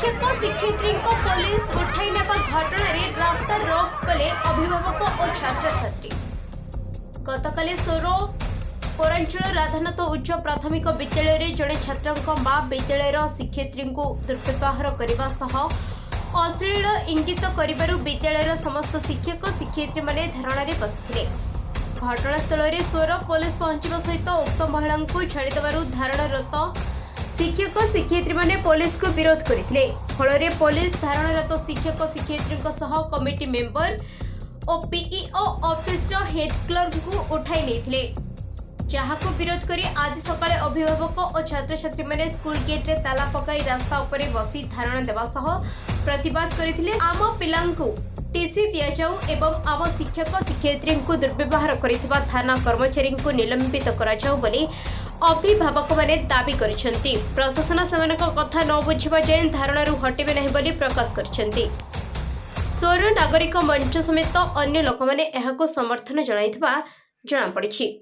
शिक्षक शिक्षयित्री पुलिस उठाई नेबा घटना रास्ता रोक कले अभिभावक और छात्र छात्री। गतकाली सोरो पौरांचल राधानाथ उच्च प्राथमिक विद्यालय जड़े छात्र मां विद्यालय शिक्षयित्री दुर्व्यवहार करने सह अश्लील इंगित कर विद्यालय समस्त शिक्षक शिक्षयित्री माने धारणा बसते। घटनास्थल में सोर पुलिस पहुंचा सहित उक्त महिला को छाड़देव धारणरत शिक्षक शिक्षयित्री माने पुलिस को विरोध करते। फल पुलिस धारणरत शिक्षक शिक्षयित्री कमिटी मेंबर और पीईओ ऑफिस हेड क्लर्क को उठाई नहीं जहाँ को विरोध करी आज सकाळे अभिभावक और छात्र छात्री माने स्कूल गेट रे ताला पकाई रास्ता उपरे बसी धारणा देवा सह प्रतिवाद करथिले। आम पिलांकु टीसी दिया जाऊ एवं आम शिक्षक शिक्षयित्री को दुर्व्यवहार करिथिबा थाना कर्मचारी को निलंबित करा जाऊ बोली अभिभावक माने दाबी करिसेंती। प्रशासन सेमानक कथा न बुझिबा जाय धारणारु हटिबे नहीं बोली प्रकाश करिसेंती। सोर नागरिक मंच समेत अन्य लोक माने एहाको समर्थन जणाइथिबा जणा पड़िछि।